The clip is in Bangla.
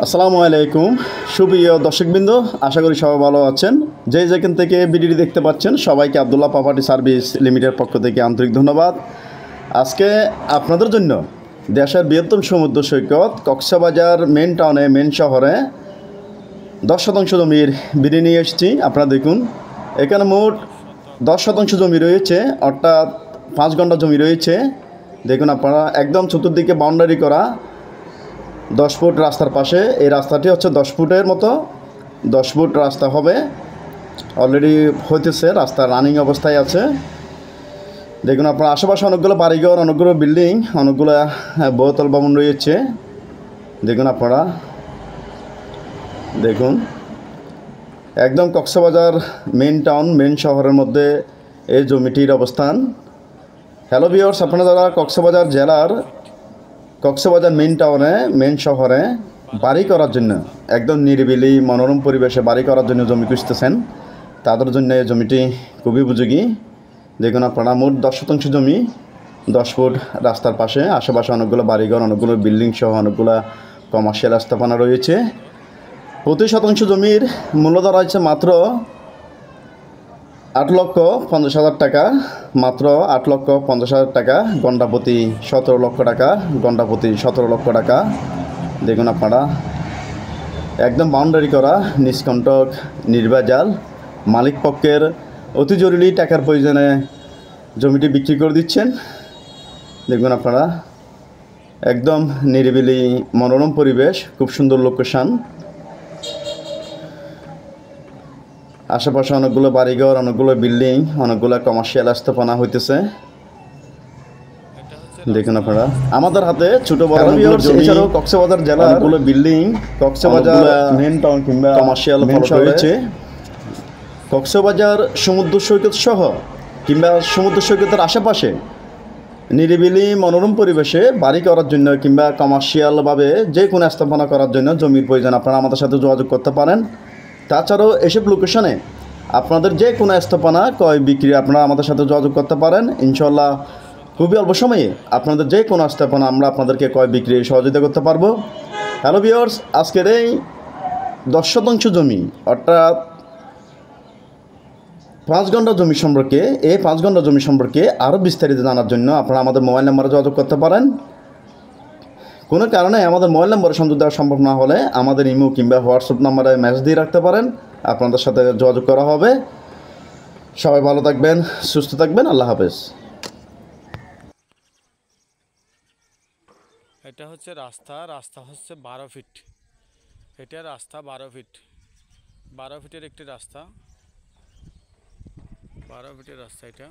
আসসালামু আলাইকুম সুপ্রিয় দর্শকবৃন্দ, আশা করি সবাই ভালো আছেন। যেখান থেকে ভিডিওটি দেখতে পাচ্ছেন সবাইকে আব্দুল্লাহ প্রপার্টি সার্ভিস লিমিটেড পক্ষ থেকে আন্তরিক ধন্যবাদ। আজকে আপনাদের জন্য দেশের বৃহত্তম সমুদ্র সৈকত কক্সবাজার মেন টাউনে মেন শহরে 10% জমির বিড়ি নিয়ে এসেছি। আপনারা দেখুন, এখানে মোট 10% জমি রয়েছে, অর্থাৎ 5 ঘন্টা জমি রয়েছে। দেখুন আপনারা, একদম চতুর্দিকে বাউন্ডারি করা 10 ফুট রাস্তার পাশে। এই রাস্তাটি হচ্ছে 10 ফুটের মতো, 10 ফুট রাস্তা হবে। অলরেডি হইতেছে, রাস্তা রানিং অবস্থায় আছে। দেখুন আপনার আশেপাশে অনেকগুলো বাড়িঘর, অনেকগুলো বিল্ডিং, অনেকগুলো বহুতল ভবন রয়েছে। দেখুন আপনারা, দেখুন একদম কক্সবাজার মেন টাউন মেন শহরের মধ্যে এই জমিটির অবস্থান। হ্যালো ভিউয়ার্স, আপনারা যারা কক্সবাজার জেলার কক্সবাজার মেন টাউনে মেন শহরে বাড়ি করার জন্য, একদম নিরিবিলি মনোরম পরিবেশে বাড়ি করার জন্য জমি খুঁজতেছেন, তাদের জন্য এই জমিটি খুবই উপযোগী। দেখুন আপনারা, মোট 10% জমি 10 ফুট রাস্তার পাশে, আশেপাশে অনেকগুলো বাড়িঘর, অনেকগুলো বিল্ডিং সহ অনেকগুলো কমার্শিয়াল স্থাপনা রয়েছে। প্রতি শতাংশ জমির মূল্য ধরা হয়েছে মাত্র 8,50,000 টাকা, মাত্র 8,50,000 টাকা। গন্ডা প্রতি 17 লক্ষ টাকা, গন্ডা প্রতি 17 লক্ষ টাকা। দেখুন আপনারা, একদম বাউন্ডারি করা, নিষ্কণ্টক, নির্ভেজাল। মালিক পক্ষের অতি জরুরি টাকার প্রয়োজনে জমিটি বিক্রি করে দিচ্ছেন। দেখুন আপনারা, একদম নিরিবিলি মনোরম পরিবেশ, খুব সুন্দর লোকেশান। আশেপাশে অনেকগুলো বাড়িঘর, অনেকগুলো বিল্ডিং, অনেকগুলো কমার্শিয়াল স্থাপনা হইতেছে। দেখুন আপনারা, আমাদের হাতে ছোট বড় এছাড়াও কক্সবাজার জেলার অনেকগুলো বিল্ডিং, কক্সবাজার মেন টাউন কিংবা কমার্শিয়াল রয়েছে। কক্সবাজার সমুদ্র সৈকত সহ কিংবা সমুদ্র সৈকতের আশেপাশে নিরিবিলি মনোরম পরিবেশে বাড়ি করার জন্য কিংবা কমার্শিয়ালভাবে যে কোনো স্থাপনা করার জন্য জমির প্রয়োজন, আপনারা আমাদের সাথে যোগাযোগ করতে পারেন। তাছাড়াও এসব লোকেশনে আপনাদের যে কোনো স্থাপনা ক্রয় বিক্রি আপনারা আমাদের সাথে যোগাযোগ করতে পারেন। ইনশাল্লাহ খুবই অল্প সময়ে আপনাদের যে কোনো স্থাপনা আমরা আপনাদেরকে ক্রয় বিক্রি সহযোগিতা করতে পারবো। হ্যালো ভিউয়ার্স, আজকের এই 10% জমি অর্থাৎ 5 ঘন্টা জমি সম্পর্কে, এই 5 ঘন্টা জমি সম্পর্কে আরও বিস্তারিত জানার জন্য আপনারা আমাদের মোবাইল নাম্বারে যোগাযোগ করতে পারেন। কোনো কারণে আমাদের মোবাইল নম্বরে সংযোগ দেওয়া সম্ভব না হলে আমাদের ইমো কিংবা হোয়াটসঅ্যাপ নাম্বারে মেসেজ দিয়ে রাখতে পারেন, আপনাদের সাথে যোগাযোগ করা হবে। সবাই ভালো থাকবেন, সুস্থ থাকবেন, আল্লাহ হাফেজ। এটা হচ্ছে রাস্তা, রাস্তা হচ্ছে 12 ফিট। এটা রাস্তা 12 ফিট, 12 ফিটের একটি রাস্তা, 12 ফিটের রাস্তা এটা।